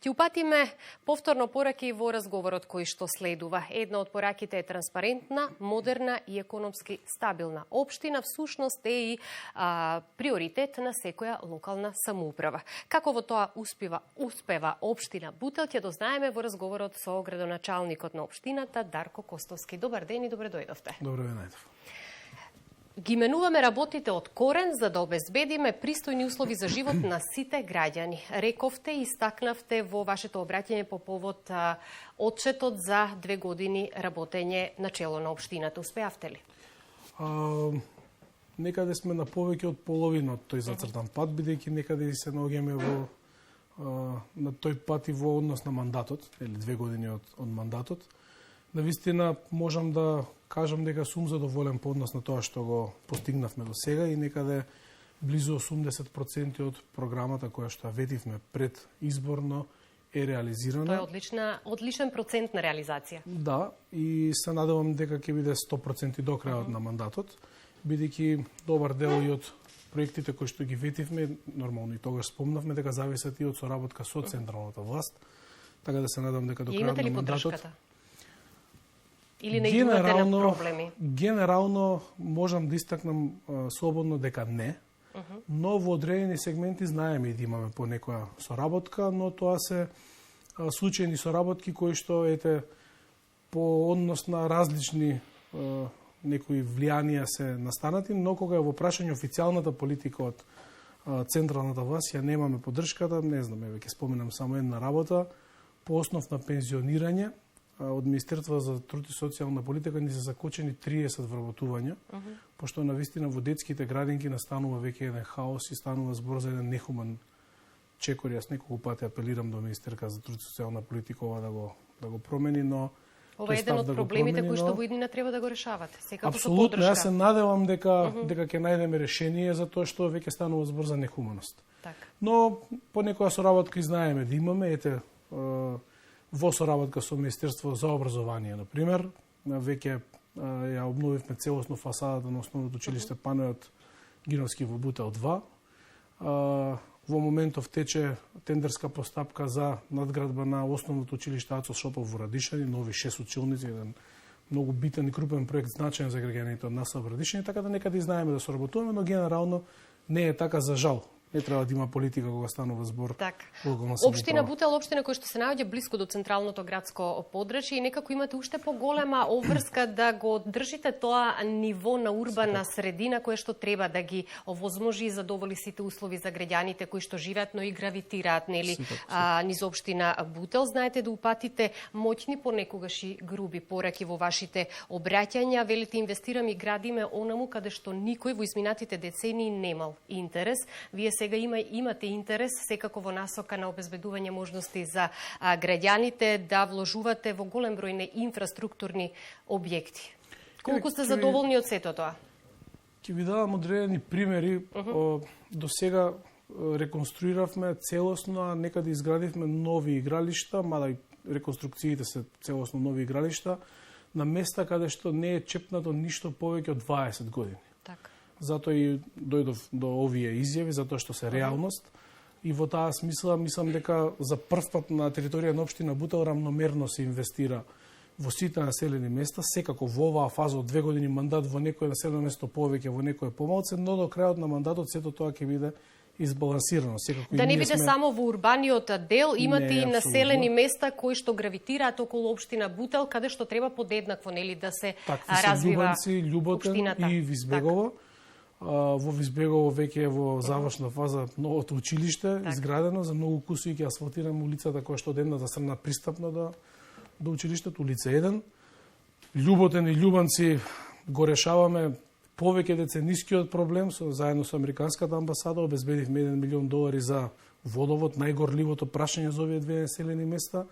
Ќе упатиме повторно пораки во разговорот кој што следува. Една од пораките е транспарентна, модерна и економски стабилна општина. Всушност е и приоритет на секоја локална самоуправа. Како во тоа успева општина Бутел, ќе дознаеме во разговорот со градоначалникот на општината Дарко Костовски. Добар ден и добре дојдовте. Добре ве најдов. Ги менуваме работите од корен за да обезбедиме пристојни услови за живот на сите граѓани. Рековте и истакнавте во вашето обраќање по повод отчетот за 2 години работење на чело на општината. Успеавте ли? Некаде сме на повеќе од половина од тој зацртан пат, бидејќи некаде се наоѓаме на тој пат и во однос на мандатот, или 2 години од мандатот. Навистина можам да кажам дека сум задоволен по однос на тоа што го постигнавме до сега и некаде близу 80% од програмата која што ветивме пред изборно е реализирана. Тоа е одличен процент на реализација. Да, и се надевам дека ќе биде 100% до крајот на мандатот, бидејќи добар дел и од проектите кои што ги ветивме, нормално и тогаш спомнавме дека зависат и од соработка со централната власт, така да се надевам дека до крајот на мандатот. Или не имате на проблеми? Генерално можам да истакнам слободно дека не, но во одредени сегменти знаеме и да имаме по некоја соработка, но тоа се случајни соработки кои што по однос на различни некои влијанија се настанати, но кога е во прашање официјалната политика од централната власт, ја немаме поддршката, не знам, ќе споменам само една работа, по основ на пензионирање, од Министерството за труд и социјална политика ни се закочени 30 вработувања, пошто навистина во детските градинки настанува веќе еден хаос и станува збор за еден нехуман чекор. Јас неколку пати апелирам до Министерка за труд и социјална политика ова да го промени, но ова е еден од проблемите кои што во иднина треба да го решавате. Секако со поддршка. Апсолутно, јас се надевам дека ќе најдеме решение за тоа што веќе станува збор за нехуманост. Така. Но по некоја соработка и знаеме да имаме, во соработка со Министерство за образование, например, веќе ја обновивме целосно фасадата на основното училиште Панеот Гиновски во Бутел 2. Во моментов тече тендерска постапка за надградба на основното училиште Ацо Шопов во Радишани, нови 6 училници, еден многу битен и крупен проект, значаен за граѓаните од нас во Радишани, така да некаде знаеме да соработуваме, но генерално не е така за жал. Не треба да има политика кога станува збор. Така. Општина Бутел, општина која што се наоѓа блиску до централното градско подрачје и некако имате уште поголема обврска да го држите тоа ниво на урбана средина која што треба да ги овозможи и задоволи сите услови за граѓаните кои што живеат, но и гравитираат низ општина Бутел. Знаете да упатите моќни, понекогаш и груби пораки во вашите обраќања. Велите инвестираме и градиме онаму каде што никој во изминатите децении немал интерес. Вие сега имате интерес секако во насока на обезбедување можности за граѓаните да вложувате во голем број на инфраструктурни објекти. Колку сте задоволни од сето тоа? Ќе ви дадам одредени примери. До сега реконструиравме целосно, а некаде изградивме нови игралишта, мада и реконструкциите се целосно нови игралишта, на места каде што не е чепнато ништо повеќе од 20 години. Така. Затоа и дојдов до овие изјави, затоа што се реалност. И во таа смисла, мислам дека за прв пат на територија на општина Бутел рамномерно се инвестира во сите населени места, секако во оваа фаза од 2 години мандат во некој населено место повеќе, во некој помалце, но до крајот на мандатот сето тоа ќе биде избалансирано. Секако да не биде само во урбаниот дел, имате и населени места кои што гравитираат околу општина Бутел, каде што треба подеднакво да се развива Љубанци, Љуботен и Визбегово. Во Визбегово веќе е во завршна фаза новото училиште, изградено, за многу кусови ќе асфалтираме улицата која што од едната страна пристапна до училиштето, улица 1. Љуботен и Љубанци го решаваме повеќе деценискиот проблем, заедно со Американската амбасада обезбедивме $1 милион за водовод, најгорливото прашање за овие две населени места.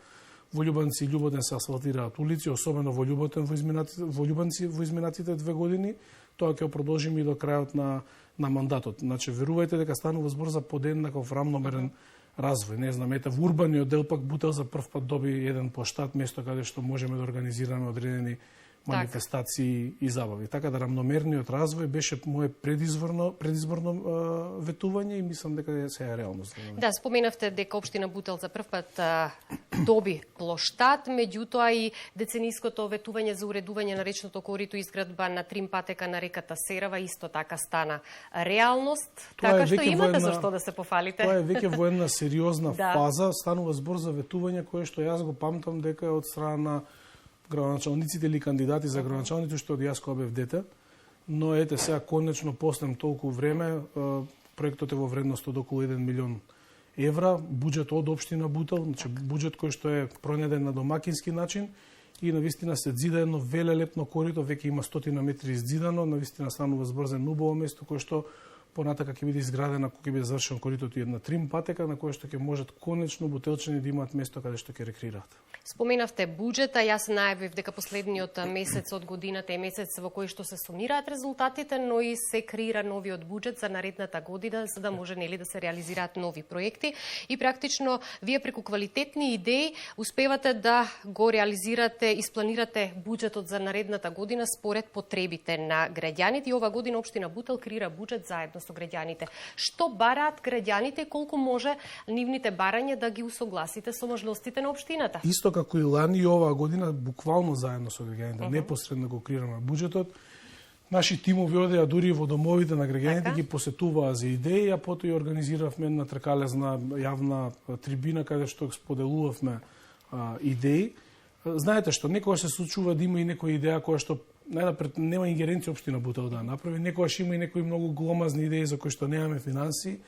Во Љубанци и Љуботен се асфалтираат улици, особено во Љуботен во Љубанци во изминатите 2 години. Тоа ќе продолжиме и до крајот на мандатот. Значи, верувајте дека станува збор за подеднаков рамномерен развој. Не знам, во урбаниот дел пак Бутел за прв пат доби еден плоштад, место каде што можеме да организираме одредени манифестации и забави. Така да рамномерниот развој беше мое предизборно ветување и мислам дека се е реалност. Да, споменавте дека општина Бутел за прв пат доби плоштад, меѓутоа и децениското ветување за уредување на речното корито и изградба на трим патека на реката Серава исто така стана реалност. Така што имате за што да се пофалите. Тоа е веќе во една сериозна фаза, станува збор за ветување кое што јас го памтам дека е од страна на градоначалниците или кандидати за градоначалници што од јас кога бев дете, но ете сега конечно после толку време проектот е во вредност од околу 1 милион евра, буџет од општина Бутел, значи буџет кој што е пронеден на домакински начин и навистина се зида едно велелепно корито, веќе има 100 метри иззидано, навистина станува збор за убаво место кое што понатака ќе биде изградена, кога ќе биде завршен коритото и една трим патека на која што ќе можат конечно бутелчани да имаат место каде што ќе рекреираат. Споменавте буџета, јас најавив дека последниот месец од годината е месец во кој што се сумираат резултатите, но и се креира новиот буџет за наредната година за да може нели да се реализираат нови проекти и практично вие преку квалитетни идеи успевате да го реализирате и спланирате буџетот за наредната година според потребите на граѓаните и ова година општина Бутел креира буџет заедно со граѓаните. Што бараат граѓаните и колку може нивните барања да ги усогласите со можностите на општината? Исто како и лани и оваа година буквално заедно со граѓаните, непосредно го креираме буџетот. Наши тимови одеа дури во домовите на граѓаните, ги посетуваа за идеи, а потоа и организиравме една тркалезна јавна трибина каде што споделувавме идеи. Знаете што, некогаш се случува да има и некоја идеја која што најнапред нема ингеренција општина Бутел да направи, некогаш има и некои многу гломазни идеи за кои што немаме финанси,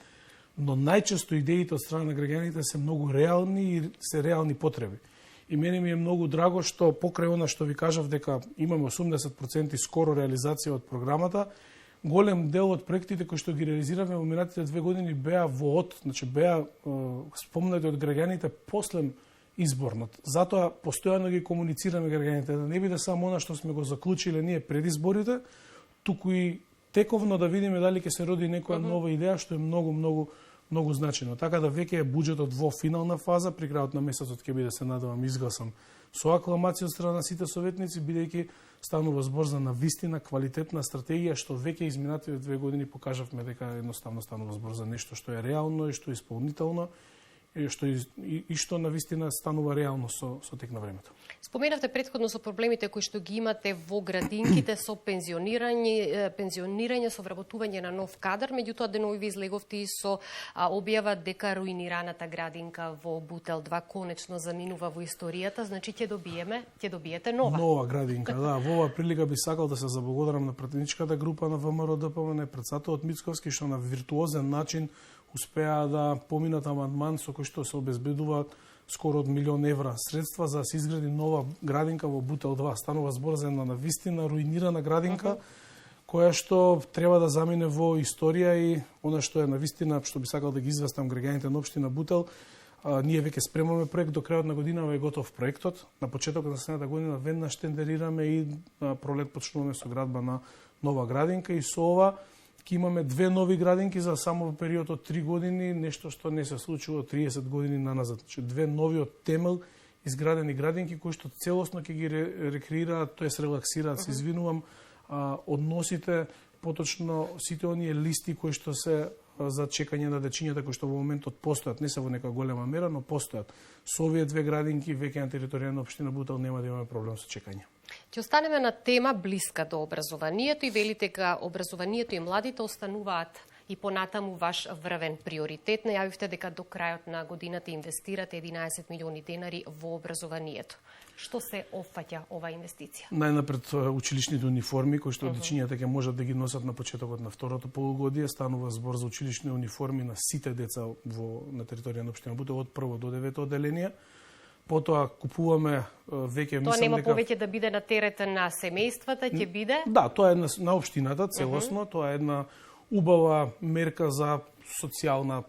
но најчесто идеите од страна на граѓаните се многу реални и се реални потреби. И мене ми е многу драго што покрај она што ви кажав дека имаме 80% скоро реализација од програмата, голем дел од проектите кои што ги реализираме во минатите 2 години беа значи беа спомнати од граѓаните после изборнот. Затоа постојано ги комуницираме граѓаните, да не биде само она што сме го заклучиле ние пред изборите, туку и тековно да видиме дали ќе се роди некоја нова идеја што е многу значено. Така да веќе е буџетот во финална фаза, при крајот на месецот ќе биде се надевам изгласан со акламација од страна на сите советници, бидејќи станува збор за навистина квалитетна стратегија што веќе изминатите 2 години покажавме дека едноставно станува збор за нешто што е реално и што е исполнително и што навистина станува реално со тек на времето. Споменавте претходно со проблемите кои што ги имате во градинките со пензионирање, со вработување на нов кадар, меѓутоа денови ви излеговте и со објава дека руинираната градинка во Бутел 2 конечно заминува во историјата, значи ќе добиете нова. Нова градинка, да. Во оваа прилика би сакал да се заблагодарам на пратеничката група на ВМРО ДПМН, председателот Мицковски што на виртуозен начин успеа да поминат амандман со кој што се обезбедуваат скоро од 1 милион евра средства за да се изгради нова градинка во Бутел 2. Станува збор за една навистина руинирана градинка која што треба да замине во историја и она што е навистина што би сакал да ги известам граѓаните на општина Бутел, ние веќе спремаме проект, до крајот на годинава е готов проектот. На почетокот на следната година веднаш тендерираме и на пролет почнуваме со градба на нова градинка и со ова ќе имаме 2 нови градинки за само во период од 3 години, нешто што не се случило 30 години наназад. Значи 2 нови од темел изградени градинки кои што целосно ќе ги рекреираат, тоест релаксираат, се извинувам, односите, поточно сите оние листи кои што се за чекање на дечињата кои што во моментот постојат, не се во нека голема мера, но постојат. Со овие 2 градинки веќе на територија на општина Бутел нема да имаме проблем со чекање. Ќе останеме на тема блиска до образованието и велите дека образованието и младите остануваат и понатаму ваш врвен приоритет. Најавивте дека до крајот на годината инвестирате 11 милиони денари во образованието. Што се опфаќа ова инвестиција? Најнапред училишните униформи кои што дечињата ќе можат да ги носат на почетокот на второто полугодие, станува збор за училишни униформи на сите деца на територија на општина Бутел од прво до 9 одделение. Потоа купуваме веќе тоа нема повеќе да биде на терет на семејствата, ќе биде? Да, тоа е на општината целосно, тоа е една убава мерка за социјална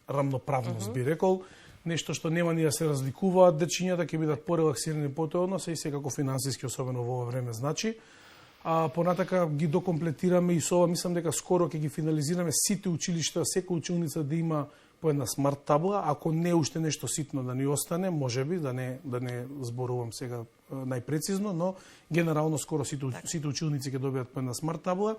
рамноправност, би рекол, нешто што нема ни да се разликуваат дечињата, ќе бидат порелаксирани по тој однос и секако финансиски, особено во ова време, значи. Понатака ги докомплетираме и со ова, мислам дека скоро ќе ги финализираме сите училишта, секоја училница да има по една смарт табла, ако не уште нешто ситно да ни остане, можеби, да не зборувам сега најпрецизно, но генерално скоро сите училници ќе добијат по една смарт табла.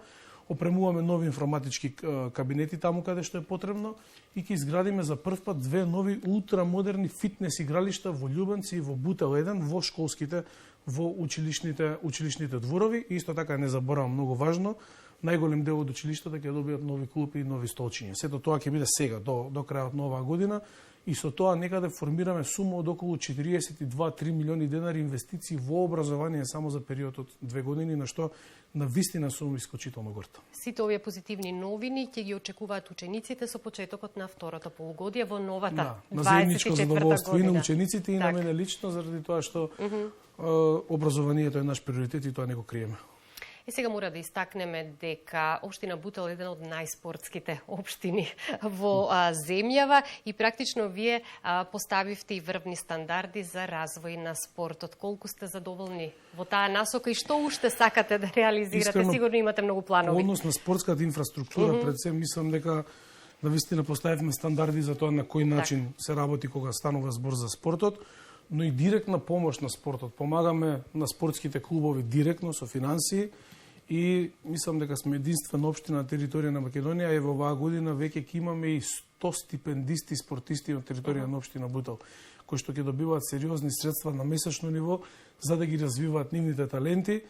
Опремуваме нови информатички кабинети таму каде што е потребно и ќе изградиме за прв пат 2 нови ултрамодерни фитнес игралишта во Љубенци и во Бутел 1 во школските, во училишните дворови. И исто така не заборавам, многу важно, најголем дел од училиштата ќе добијат нови клупи и нови столчиња. Сето тоа ќе биде сега, до крајот на оваа година, и со тоа некаде формираме сума од околу 42-3 милиони денари инвестиции во образование само за период од 2 години, на што на вистина сум исклучително горд. Сите овие позитивни новини ќе ги очекуваат учениците со почетокот на второто полугодие во новата 24 на заедничко задоволство година. И на учениците и на мене лично, заради тоа што образованието е наш приоритет и тоа не го криеме. И сега мора да истакнеме дека општина Бутел е еден од најспортските општини во земјава и практично вие поставивте и врвни стандарди за развој на спортот. Колку сте задоволни во таа насока и што уште сакате да реализирате? Искрено, сигурно имате многу планови. Однос на спортската инфраструктура, пред се мислам дека навистина поставивме стандарди за тоа на кој начин се работи кога станува збор за спортот, но и директна помош на спортот. Помагаме на спортските клубови директно со финансии и мислам дека сме единствена општина на територија на Македонија и во оваа година веќе ќе имаме и 100 стипендисти спортисти на територија на општина Бутел, кои што ќе добиваат сериозни средства на месечно ниво за да ги развиваат нивните таленти.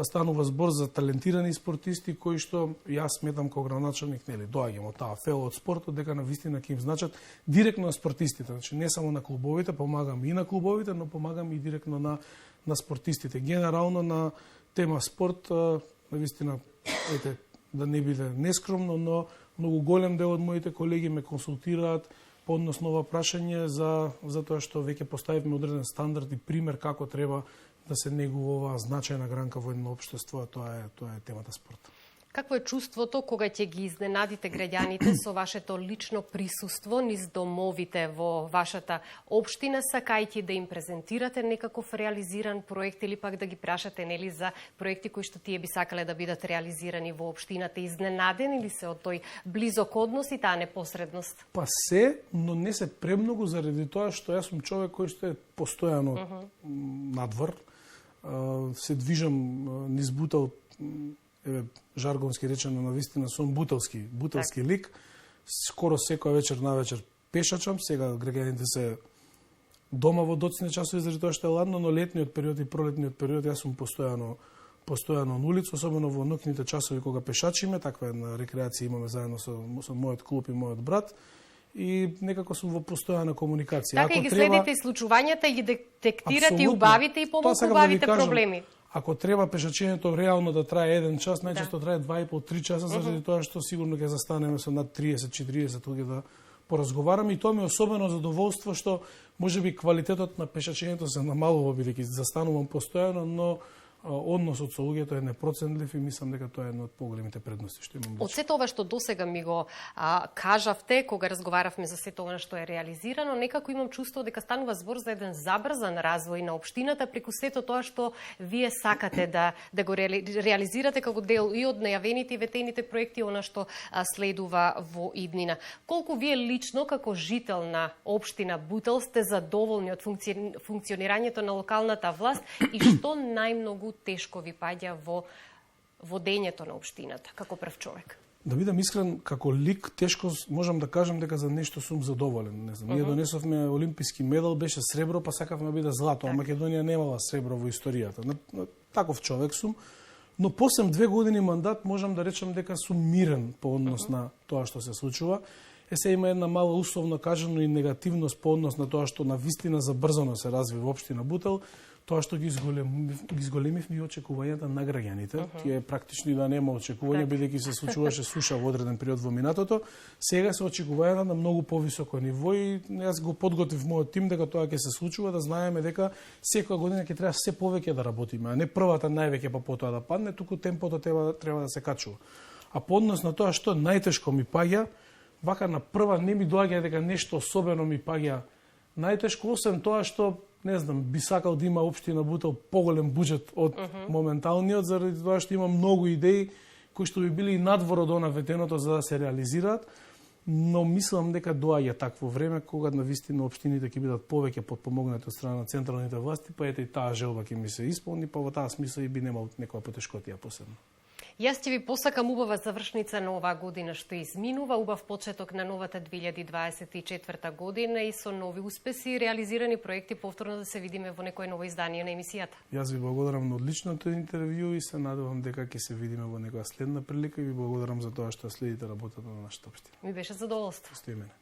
Станува збор за талентирани спортисти кои што јас сметам како градоначалник, нели, доаѓам од таа фела од спортот, дека на вистина ќе им значат директно на спортистите, значи не само на клубовите, помагам и на клубовите, но помагам и директно на спортистите. Генерално на тема спорт, на вистина, да не биде нескромно, но многу голем дел од моите колеги ме консултираат по однос на ова прашање за тоа што веќе поставивме одреден стандард и пример како треба да се негува значајна гранка во едно општество, а тоа е темата спорт. Какво е чувството кога ќе ги изненадите граѓаните со вашето лично присуство низ домовите во вашата општина, сакајќи да им презентирате некаков реализиран проект или пак да ги прашате нели за проекти кои што тие би сакале да бидат реализирани во општината? Изненадени ли се од тој близок однос и таа непосредност? Па се, но не се премногу заради тоа што јас сум човек кој што е постојано надвор. Се движам низ Бутел, жаргонски речено, навистина сум бутелски лик. Скоро секоја вечер навечер пешачам. Сега граѓаните се дома во доцни часови заради тоа што е ладно, но летниот период и пролетниот период јас сум постојано на улица, особено во ноќните часови кога пешачиме. Таква една рекреација имаме заедно со мојот клуб и мојот брат. И некако сум во постојана комуникација. Така и ги следите и случувањата и ги детектирате и убавите и помалку убавите проблеми. Ако треба пешачењето реално да трае 1 час, најчесто трае 2,5-3 часа, заради тоа што сигурно ќе застанеме со над 30-40 луѓе да поразговараме. И тоа ми е особено задоволство што можеби квалитетот на пешачењето се намалува бидејќи застанувам постојано, но односот со луѓето е непроценлив и мислам дека тоа е една од поголемите предности што имам. Од сето ова што досега ми го кажавте, кога разговаравме за сето ова што е реализирано, некако имам чувство дека станува збор за еден забрзан развој на општината преку сето тоа што вие сакате да го реализирате како дел и од најавените и ветените проекти, она што следува во иднина. Колку вие лично како жител на општина Бутел сте задоволни од функционирањето на локалната власт и што најмногу тешко ви паѓа во водењето на општината, како прв човек? Да бидам искрен, како лик, тешко можам да кажам дека за нешто сум задоволен. Не знам, ние донесовме олимписки медал, беше сребро, па сакавме да биде злато, а Македонија немала сребро во историјата. Таков човек сум, но после 2 години мандат можам да речам дека сум мирен по однос на тоа што се случува. Се има една мала условно кажано и негативност по однос на тоа што на вистина забрзано се разви во општина Бутел, тоа што ги изголемивме и очекувањата на граѓаните. Тие практично да нема очекувања, бидејќи се случуваше суша во одреден период во минатото. Сега се очекувањата на многу повисоко ниво и јас го подготвив мојот тим дека тоа ќе се случува, да знаеме дека секоја година ќе треба се повеќе да работиме, а не првата највеќе па потоа да падне, туку темпото треба да се качува. А по однос на тоа што најтешко ми паѓа, вака на прва не ми доаѓа дека нешто особено ми паѓа најтешко, освен тоа што не знам, би сакал да има општина Бутел поголем буџет од моменталниот, заради тоа што има многу идеи кои што би били и надвор од она ветеното за да се реализираат. но мислам дека доаѓа такво време кога навистина општините ќе бидат повеќе подпомогнати од страна на централните власти, па ете и таа желба ќе ми се исполни, па во таа смисла и би немал некоја потешкотија посебно. Јас ќе ви посакам убава завршница на оваа година што изминува, убав почеток на новата 2024 година и со нови успеси и реализирани проекти повторно да се видиме во некое ново издание на емисијата. Јас ви благодарам на одличното интервју и се надевам дека ќе се видиме во некоја следна прилика и ви благодарам за тоа што следите работата на нашата општина. Ми беше задоволство. Стои мене.